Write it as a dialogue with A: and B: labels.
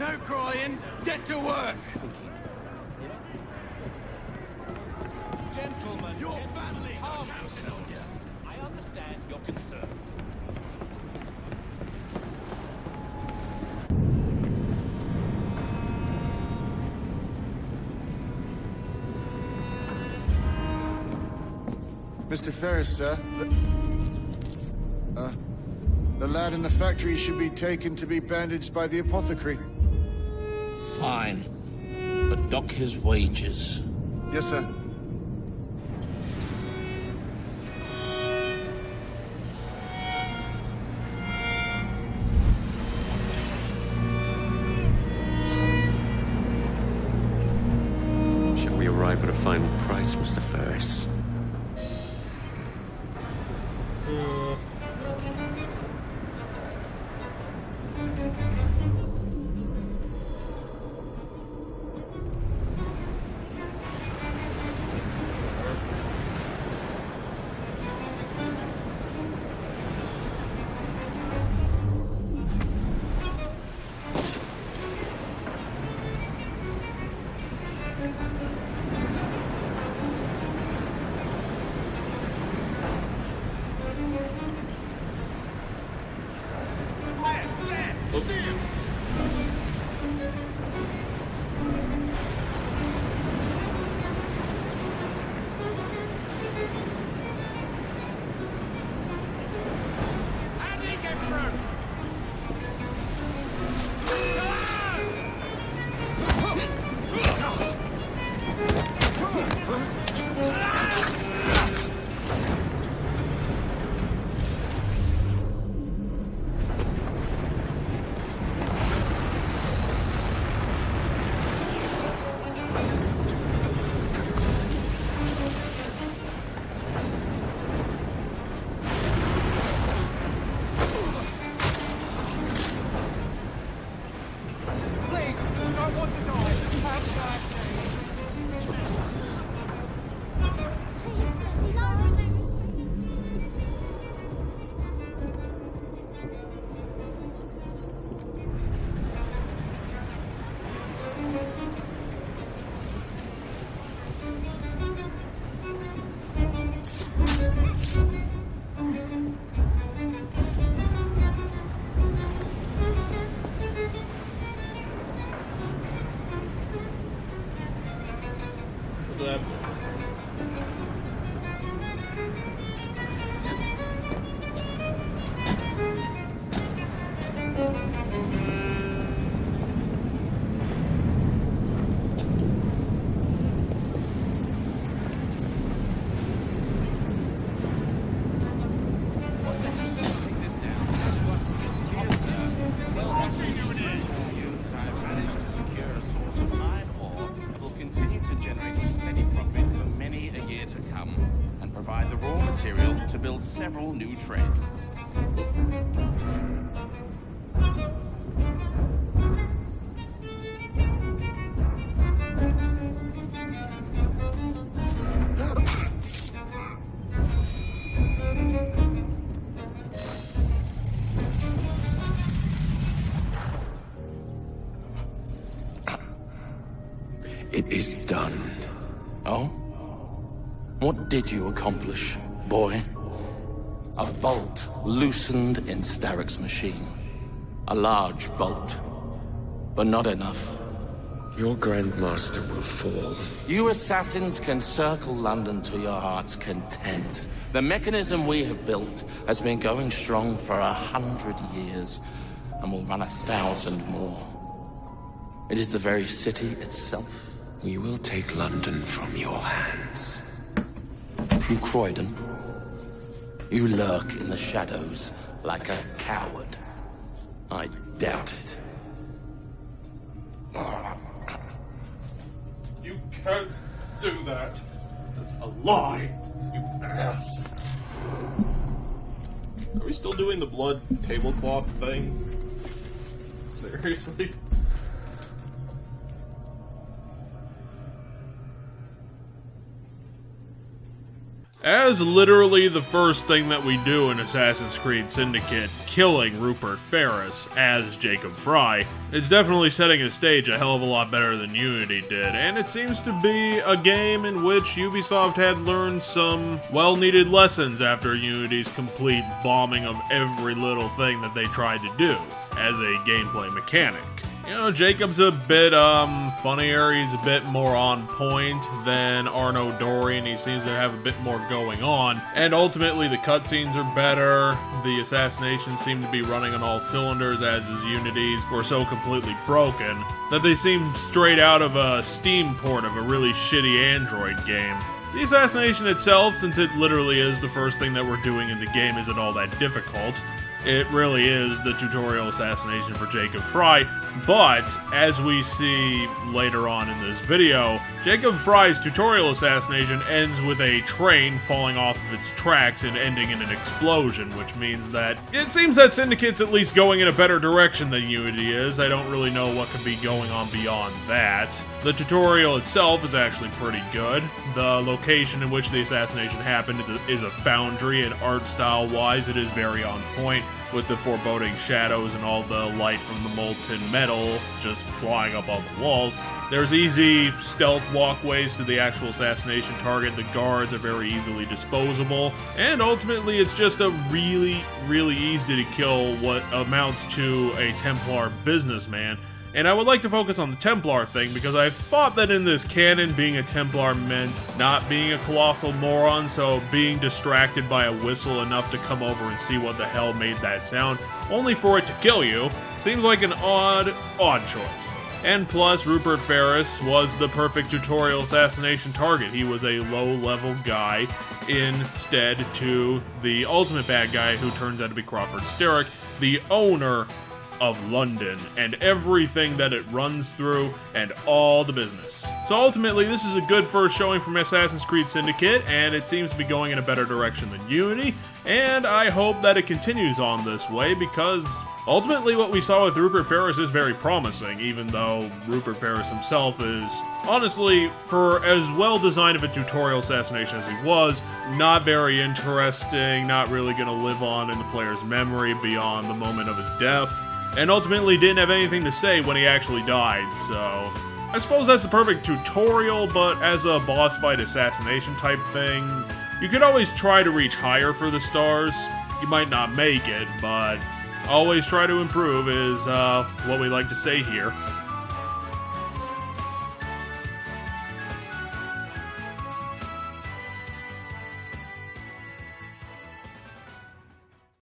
A: No crying. Get to work.
B: Gentlemen,
A: Your family.
B: calm yourselves. I understand your concerns.
C: Mr. Ferris, sir. The lad in the factory should be taken to be bandaged by the apothecary.
D: Fine. But dock his wages.
C: Yes, sir.
E: Shall we arrive at a final price, Mr. Ferris?
B: To build several new trains.
E: It is done.
D: Oh? What did you accomplish, boy? A bolt loosened in Starrick's machine. A large bolt, but not enough.
E: Your Grandmaster will fall.
D: You assassins can circle London to your heart's content. The mechanism we have built has been going strong for 100 years, and will run 1,000 more. It is the very city itself.
E: We will take London from your hands.
D: From Croydon. You lurk in the shadows like a coward. I doubt it.
F: You can't do that. That's a lie, you ass. Are we still doing the blood tablecloth thing? Seriously?
G: as literally the first thing that we do in Assassin's Creed Syndicate, killing Rupert Ferris as Jacob Frye, is definitely setting a stage a hell of a lot better than Unity did, and it seems to be a game in which Ubisoft had learned some well-needed lessons after Unity's complete bombing of every little thing that they tried to do as a gameplay mechanic. You know, Jacob's a bit, funnier, he's a bit more on point than Arno Dorian, he seems to have a bit more going on, and ultimately the cutscenes are better, the assassinations seem to be running on all cylinders, as is Unity's, were so completely broken, that they seem straight out of a Steam port of a really shitty Android game. The assassination itself, since it literally is the first thing that we're doing in the game, isn't all that difficult. It really is the tutorial assassination for Jacob Frye, but as we see later on in this video, Jacob Frye's tutorial assassination ends with a train falling off of its tracks and ending in an explosion, which means that it seems that Syndicate's at least going in a better direction than Unity is. I don't really know what could be going on beyond that. The tutorial itself is actually pretty good. The location in which the assassination happened is a foundry, and art style wise it is very on point, with the foreboding shadows and all the light from the molten metal just flying up on the walls. There's easy stealth walkways to the actual assassination target, the guards are very easily disposable, and ultimately it's just a really easy to kill what amounts to a Templar businessman. And I would like to focus on the Templar thing, because I thought that in this canon, being a Templar meant not being a colossal moron, so being distracted by a whistle enough to come over and see what the hell made that sound, only for it to kill you, seems like an odd choice. And plus, Rupert Ferris was the perfect tutorial assassination target. He was a low-level guy, instead to the ultimate bad guy, who turns out to be Crawford Steric, the owner of London, and everything that it runs through, and all the business. So ultimately, this is a good first showing from Assassin's Creed Syndicate, and it seems to be going in a better direction than Unity, and I hope that it continues on this way, because ultimately what we saw with Rupert Ferris is very promising, even though Rupert Ferris himself is, honestly, for as well-designed of a tutorial assassination as he was, not very interesting, not really going to live on in the player's memory beyond the moment of his death, and ultimately didn't have anything to say when he actually died, so I suppose that's the perfect tutorial, but as a boss fight assassination type thing, you could always try to reach higher for the stars. You might not make it, but always try to improve is what we like to say here.